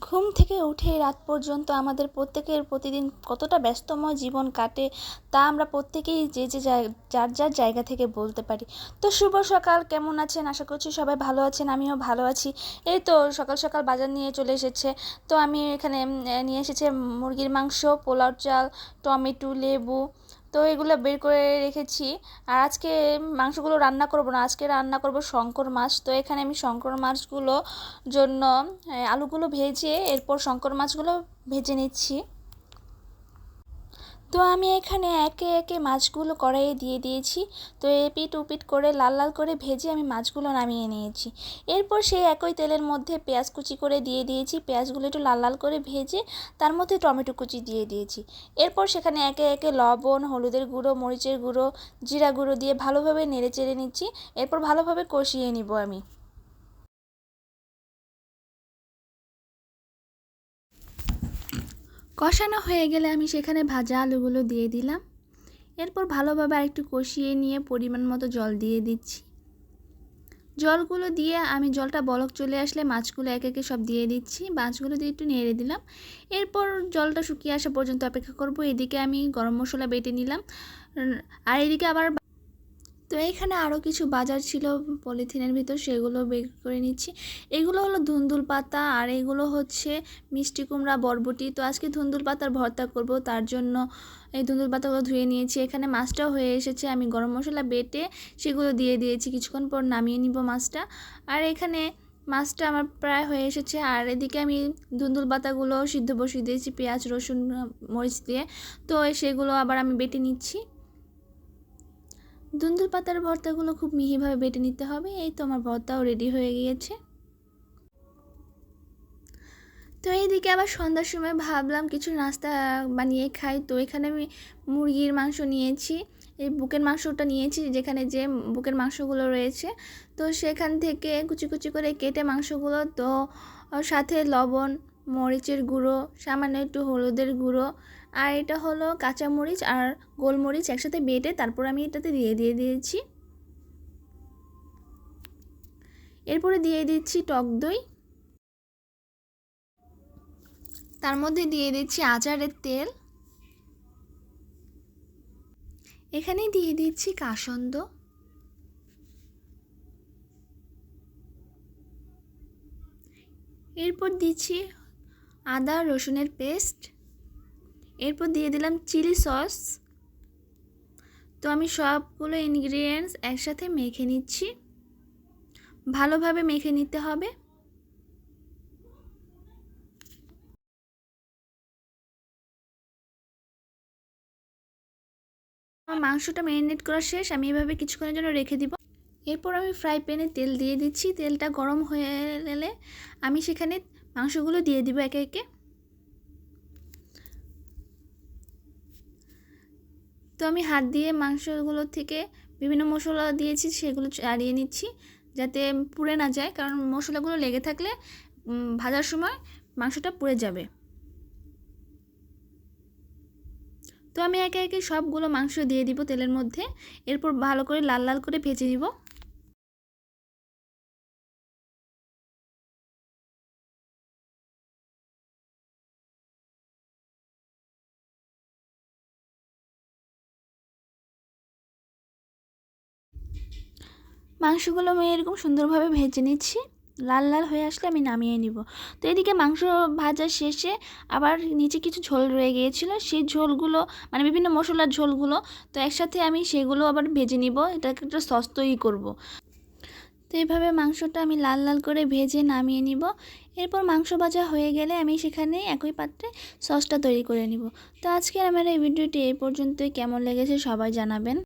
ঘুম থেকে উঠে রাত পর্যন্ত আমাদের প্রত্যেকের প্রতিদিন কতটা ব্যস্তময় জীবন কাটে তা আমরা প্রত্যেকেই যার যার জায়গা থেকে বলতে পারি। তো শুভ সকাল, কেমন আছেন? আশা করছি সবাই ভালো আছেন, আমিও ভালো আছি। এই তো সকাল সকাল বাজার নিয়ে চলে এসেছে। তো আমি এখানে নিয়ে এসেছে মুরগির মাংস, পোলাও চাল, টমেটো, লেবু। তো এগুলো বের করে রেখেছি। আর আজকে মাংসগুলো রান্না করব না, আজকে রান্না করব শঙ্কর মাছ। তো এখানে আমি শঙ্কর মাছগুলো জন্য আলুগুলো ভেজে এরপর শঙ্কর মাছগুলো ভেজে নিচ্ছি। তো আমি এখানে একে একে মাছগুলো কড়াইয়ে দিয়ে দিয়েছি। তো এপিট ওপিট করে লাল লাল করে ভেজে আমি মাছগুলো নামিয়ে নিয়েছি। এরপর সেই একই তেলের মধ্যে পেঁয়াজ কুচি করে দিয়ে দিয়েছি। পেঁয়াজগুলো একটু লাল লাল করে ভেজে তার মধ্যে টমেটো কুচি দিয়ে দিয়েছি। এরপর সেখানে একে একে লবণ, হলুদের গুঁড়ো, মরিচের গুঁড়ো, জিরা গুঁড়ো দিয়ে ভালোভাবে নেড়ে চেড়ে নিচ্ছি। এরপর ভালোভাবে কষিয়ে নিব আমি। কষানো হয়ে গেলে আমি সেখানে ভাজা আলুগুলো দিয়ে দিলাম। এরপর ভালোভাবে আরেকটু কষিয়ে নিয়ে পরিমাণ মতো জল দিয়ে দিচ্ছি। জলগুলো দিয়ে আমি জলটা বলক চলে আসলে মাছগুলো একে একে সব দিয়ে দিচ্ছি। মাছগুলো দিয়ে একটু নেড়ে দিলাম। এরপর জলটা শুকিয়ে আসা পর্যন্ত অপেক্ষা করব। এদিকে আমি গরম মশলা বেটে নিলাম। আর এদিকে আবার তো এইখানে আরও কিছু বাজার ছিল পলিথিনের ভিতর, সেগুলো বের করে নিচ্ছি। এগুলো হলো ধুন্দুল পাতা আর এগুলো হচ্ছে মিষ্টি কুমড়া, বরবটি। তো আজকে ধুন্দুল পাতার ভর্তা করব, তার জন্য এই ধুন্দুল পাতাগুলো ধুয়ে নিয়েছি। এখানে মাছটাও হয়ে এসেছে, আমি গরম মশলা বেটে সেগুলো দিয়ে দিয়েছি। কিছুক্ষণ পর নামিয়ে নিব মাছটা। আর এখানে মাছটা আমার প্রায় হয়ে এসেছে। আর এদিকে আমি ধুন্দুল পাতাগুলো সিদ্ধ বসিয়ে দিয়েছি পেঁয়াজ, রসুন, মরিচ দিয়ে। তো সেগুলো আবার আমি বেটে নিচ্ছি। ধুন্দুল পাতার ভর্তাগুলো খুব মিহিভাবে বেটে নিতে হবে। এই তো আমার ভর্তাও রেডি হয়ে গিয়েছে। তো এইদিকে আবার সন্ধ্যার সময় ভাবলাম কিছু নাস্তা বানিয়ে খাই। তো এখানে আমি মুরগির মাংস নিয়েছি, এই বুকের মাংসটা নিয়েছি, যেখানে যে বুকের মাংসগুলো রয়েছে। তো সেখান থেকে কুচি কুচি করে কেটে মাংসগুলো, তো সাথে লবণ, মরিচের গুঁড়ো, সামান্য একটু হলুদের গুঁড়ো, আর এটা হলো কাঁচামরিচ আর গোলমরিচ একসাথে বেটে তারপর আমি এটাতে দিয়ে দিয়েছি। এরপরে দিয়ে দিচ্ছি টক দই, তার মধ্যে দিয়ে দিচ্ছি আচারের তেল, এখানে দিয়ে দিচ্ছি কাসন্দ, এরপর দিচ্ছি আদা রসুনের পেস্ট, এরপর দিয়ে দিলাম চিলি সস। তো আমি সবগুলো ইনগ্রিডিয়েন্টস একসাথে মেখে নিচ্ছি, ভালোভাবে মেখে নিতে হবে। আমার মাংসটা ম্যারিনেট করা শেষ, আমি এভাবে কিছুক্ষণের জন্য রেখে দিব। এরপর আমি ফ্রাই প্যানে তেল দিয়ে দিচ্ছি। তেলটা গরম হয়ে গেলে আমি সেখানে মাংসগুলো দিয়ে দিব একে একে। তো আমি হাত দিয়ে মাংসগুলো থেকে বিভিন্ন মশলা দিয়েছি, সেগুলো ছাড়িয়ে নিচ্ছি যাতে পুড়ে না যায়, কারণ মশলাগুলো লেগে থাকলে ভাজার সময় মাংসটা পুড়ে যাবে। তো আমি একে একে সবগুলো মাংস দিয়ে দিব তেলের মধ্যে। এরপর ভালো করে লাল লাল করে ভেজে নিব। মাংসগুলো আমি এরকম সুন্দরভাবে ভেজে নিচ্ছি, লাল লাল হয়ে আসলে আমি নামিয়ে নিব। তো এদিকে মাংস ভাজা শেষে আবার নিচে কিছু ঝোল রয়ে গিয়েছিল, সেই ঝোলগুলো মানে বিভিন্ন মশলার ঝোলগুলো, তো একসাথে আমি সেগুলো আবার ভেজে নিব। এটাকে একটা সস তৈরি করব। তো এইভাবে মাংসটা আমি লাল লাল করে ভেজে নামিয়ে নিব। এরপর মাংস ভাজা হয়ে গেলে আমি সেখানে একই পাত্রে সসটা তৈরি করে নিব। তো আজকের আমার এই ভিডিওটি এই পর্যন্তই। কেমন লেগেছে সবাই জানাবেন।